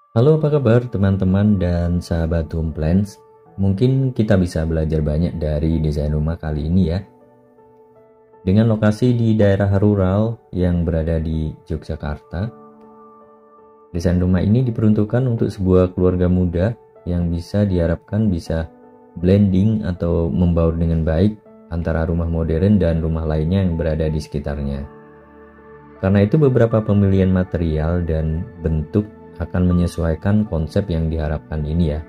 Halo, apa kabar teman-teman dan sahabat Home Plans? Mungkin kita bisa belajar banyak dari desain rumah kali ini ya. Dengan lokasi di daerah rural yang berada di Yogyakarta, desain rumah ini diperuntukkan untuk sebuah keluarga muda yang bisa diharapkan bisa blending atau membaur dengan baik antara rumah modern dan rumah lainnya yang berada di sekitarnya. Karena itu beberapa pemilihan material dan bentuk akan menyesuaikan konsep yang diharapkan ini ya.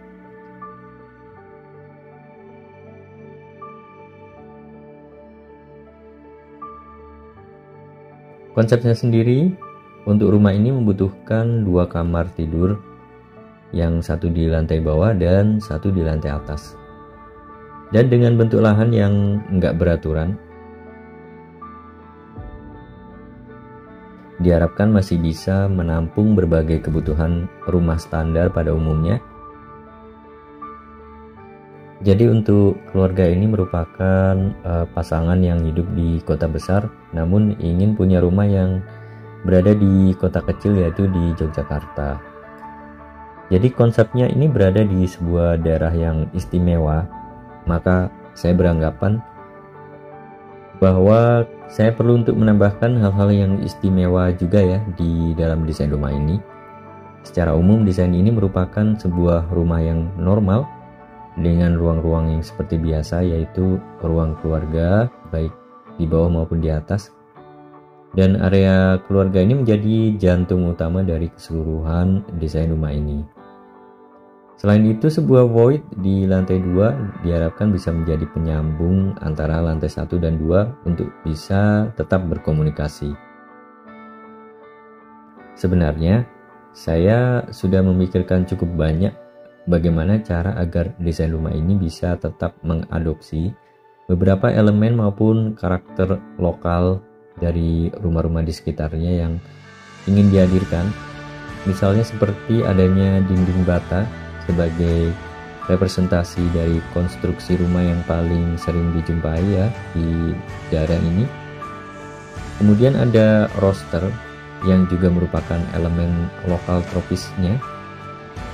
Konsepnya sendiri, untuk rumah ini membutuhkan 2 kamar tidur, yang satu di lantai bawah dan satu di lantai atas. Dan dengan bentuk lahan yang enggak beraturan, diharapkan masih bisa menampung berbagai kebutuhan rumah standar pada umumnya. Jadi untuk keluarga ini merupakan pasangan yang hidup di kota besar namun ingin punya rumah yang berada di kota kecil, yaitu di Yogyakarta. Jadi konsepnya ini berada di sebuah daerah yang istimewa, maka saya beranggapan bahwa saya perlu untuk menambahkan hal-hal yang istimewa juga ya di dalam desain rumah ini. Secara umum desain ini merupakan sebuah rumah yang normal dengan ruang-ruang yang seperti biasa, yaitu ruang keluarga baik di bawah maupun di atas. Dan area keluarga ini menjadi jantung utama dari keseluruhan desain rumah ini. Selain itu, sebuah void di lantai 2 diharapkan bisa menjadi penyambung antara lantai 1 dan 2 untuk bisa tetap berkomunikasi. Sebenarnya, saya sudah memikirkan cukup banyak bagaimana cara agar desain rumah ini bisa tetap mengadopsi beberapa elemen maupun karakter lokal dari rumah-rumah di sekitarnya yang ingin dihadirkan. Misalnya seperti adanya dinding bata sebagai representasi dari konstruksi rumah yang paling sering dijumpai ya di daerah ini. Kemudian ada roster yang juga merupakan elemen lokal tropisnya.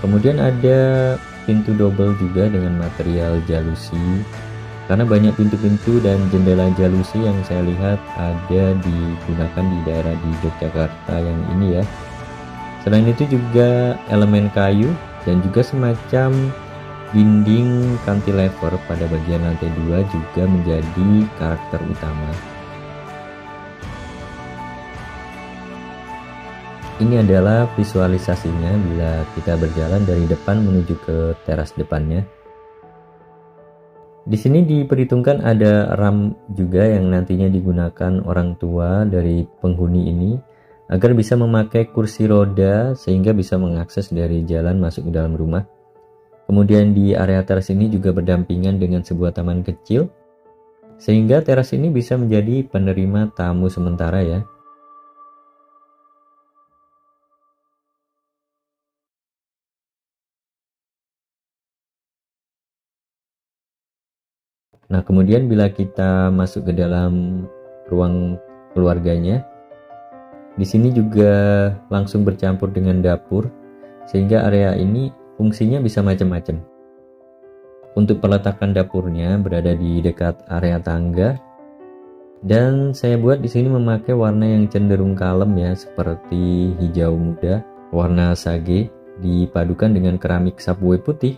Kemudian ada pintu double juga dengan material jalusi, karena banyak pintu-pintu dan jendela jalusi yang saya lihat ada digunakan di daerah di Yogyakarta yang ini ya. Selain itu juga elemen kayu dan juga semacam dinding cantilever pada bagian lantai 2 juga menjadi karakter utama. Ini adalah visualisasinya bila kita berjalan dari depan menuju ke teras depannya. Di sini diperhitungkan ada ram juga yang nantinya digunakan orang tua dari penghuni ini agar bisa memakai kursi roda sehingga bisa mengakses dari jalan masuk ke dalam rumah. Kemudian di area teras ini juga berdampingan dengan sebuah taman kecil, sehingga teras ini bisa menjadi penerima tamu sementara ya. Nah, kemudian bila kita masuk ke dalam ruang keluarganya, di sini juga langsung bercampur dengan dapur, sehingga area ini fungsinya bisa macam-macam. Untuk peletakan dapurnya berada di dekat area tangga, dan saya buat di sini memakai warna yang cenderung kalem ya, seperti hijau muda, warna sage, dipadukan dengan keramik subway putih,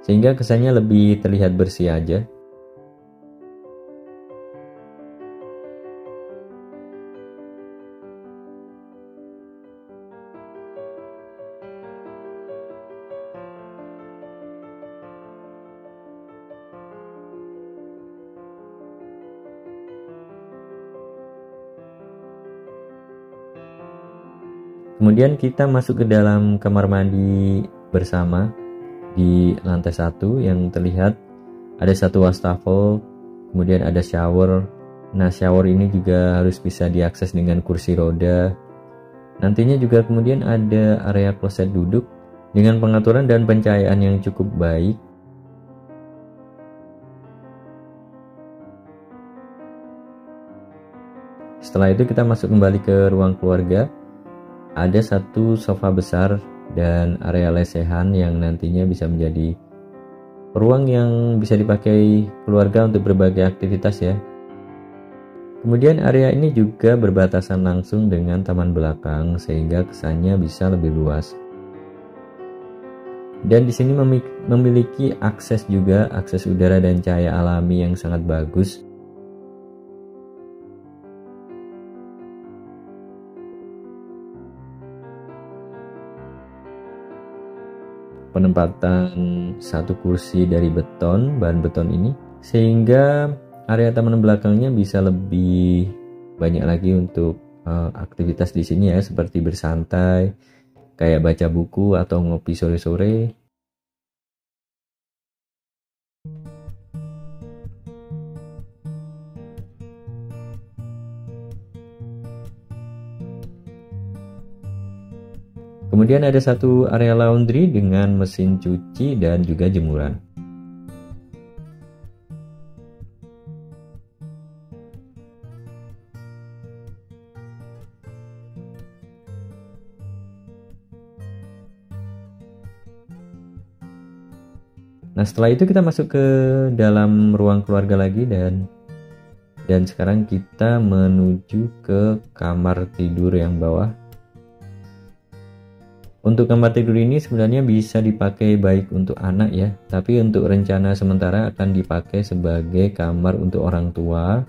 sehingga kesannya lebih terlihat bersih aja. Kemudian kita masuk ke dalam kamar mandi bersama di lantai 1 yang terlihat ada satu wastafel, kemudian ada shower. Nah, shower ini juga harus bisa diakses dengan kursi roda. Nantinya juga kemudian ada area kloset duduk dengan pengaturan dan pencahayaan yang cukup baik. Setelah itu kita masuk kembali ke ruang keluarga. Ada satu sofa besar dan area lesehan yang nantinya bisa menjadi ruang yang bisa dipakai keluarga untuk berbagai aktivitas ya. Kemudian area ini juga berbatasan langsung dengan taman belakang sehingga kesannya bisa lebih luas. Dan di sini memiliki akses udara dan cahaya alami yang sangat bagus. Penempatan satu kursi dari bahan beton ini sehingga area taman belakangnya bisa lebih banyak lagi untuk aktivitas di sini ya, seperti bersantai, kayak baca buku atau ngopi sore-sore. Kemudian ada satu area laundry dengan mesin cuci dan juga jemuran. Nah, setelah itu kita masuk ke dalam ruang keluarga lagi dan sekarang kita menuju ke kamar tidur yang bawah. Untuk kamar tidur ini sebenarnya bisa dipakai baik untuk anak ya, tapi untuk rencana sementara akan dipakai sebagai kamar untuk orang tua.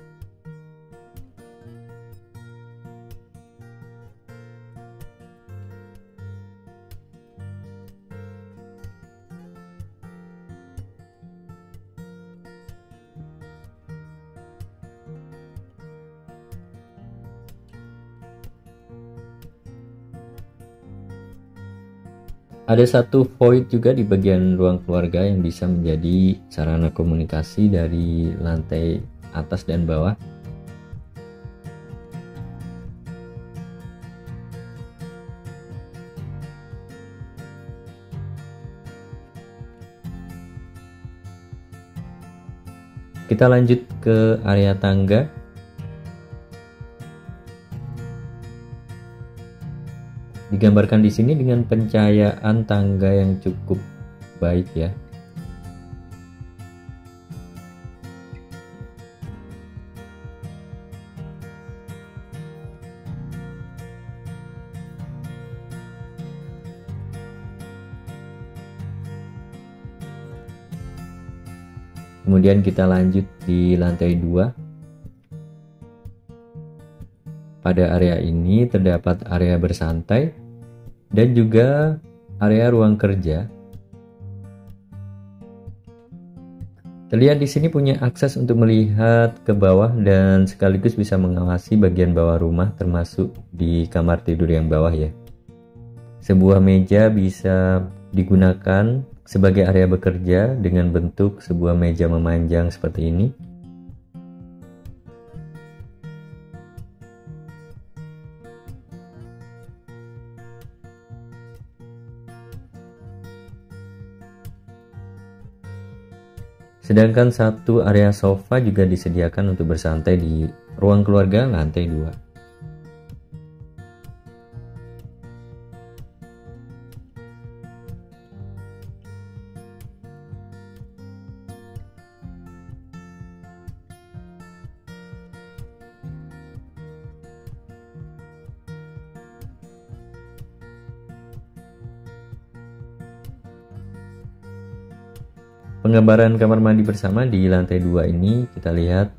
Ada satu void juga di bagian ruang keluarga yang bisa menjadi sarana komunikasi dari lantai atas dan bawah. Kita lanjut ke area tangga. Digambarkan di sini dengan pencahayaan tangga yang cukup baik ya. Kemudian kita lanjut di lantai 2. Pada area ini terdapat area bersantai dan juga area ruang kerja. Terlihat di sini punya akses untuk melihat ke bawah dan sekaligus bisa mengawasi bagian bawah rumah, termasuk di kamar tidur yang bawah ya. Sebuah meja bisa digunakan sebagai area bekerja dengan bentuk sebuah meja memanjang seperti ini. Sedangkan satu area sofa juga disediakan untuk bersantai di ruang keluarga lantai 2. Penggambaran kamar mandi bersama di lantai 2 ini kita lihat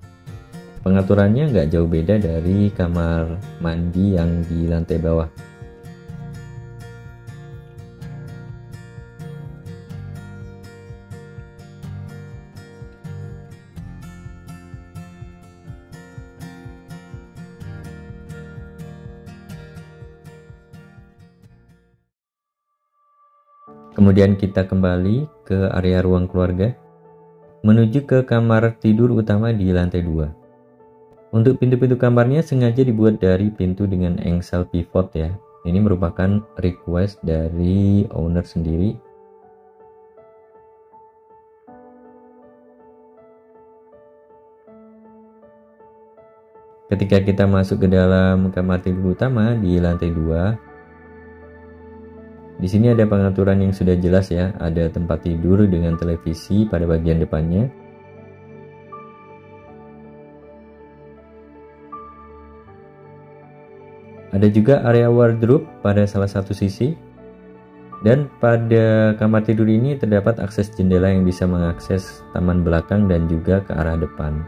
pengaturannya nggak jauh beda dari kamar mandi yang di lantai bawah. Kemudian kita kembali ke area ruang keluarga, menuju ke kamar tidur utama di lantai 2. Untuk pintu-pintu kamarnya sengaja dibuat dari pintu dengan engsel pivot ya. Ini merupakan request dari owner sendiri. Ketika kita masuk ke dalam kamar tidur utama di lantai 2, Di sini ada pengaturan yang sudah jelas ya, ada tempat tidur dengan televisi pada bagian depannya. Ada juga area wardrobe pada salah satu sisi. Dan pada kamar tidur ini terdapat akses jendela yang bisa mengakses taman belakang dan juga ke arah depan.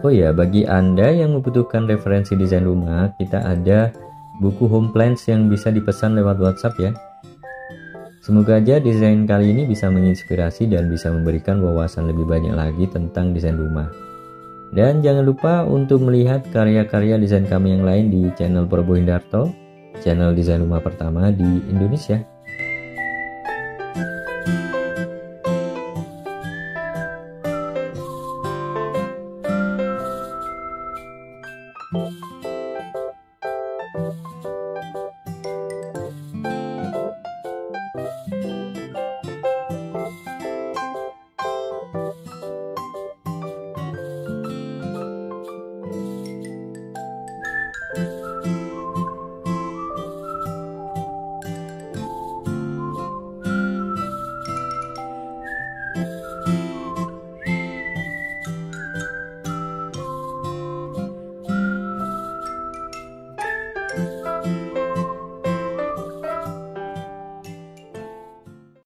Oh ya, bagi Anda yang membutuhkan referensi desain rumah, kita ada buku home plans yang bisa dipesan lewat WhatsApp ya. Semoga aja desain kali ini bisa menginspirasi dan bisa memberikan wawasan lebih banyak lagi tentang desain rumah. Dan jangan lupa untuk melihat karya-karya desain kami yang lain di channel Prabowo Hindarto, channel desain rumah pertama di Indonesia.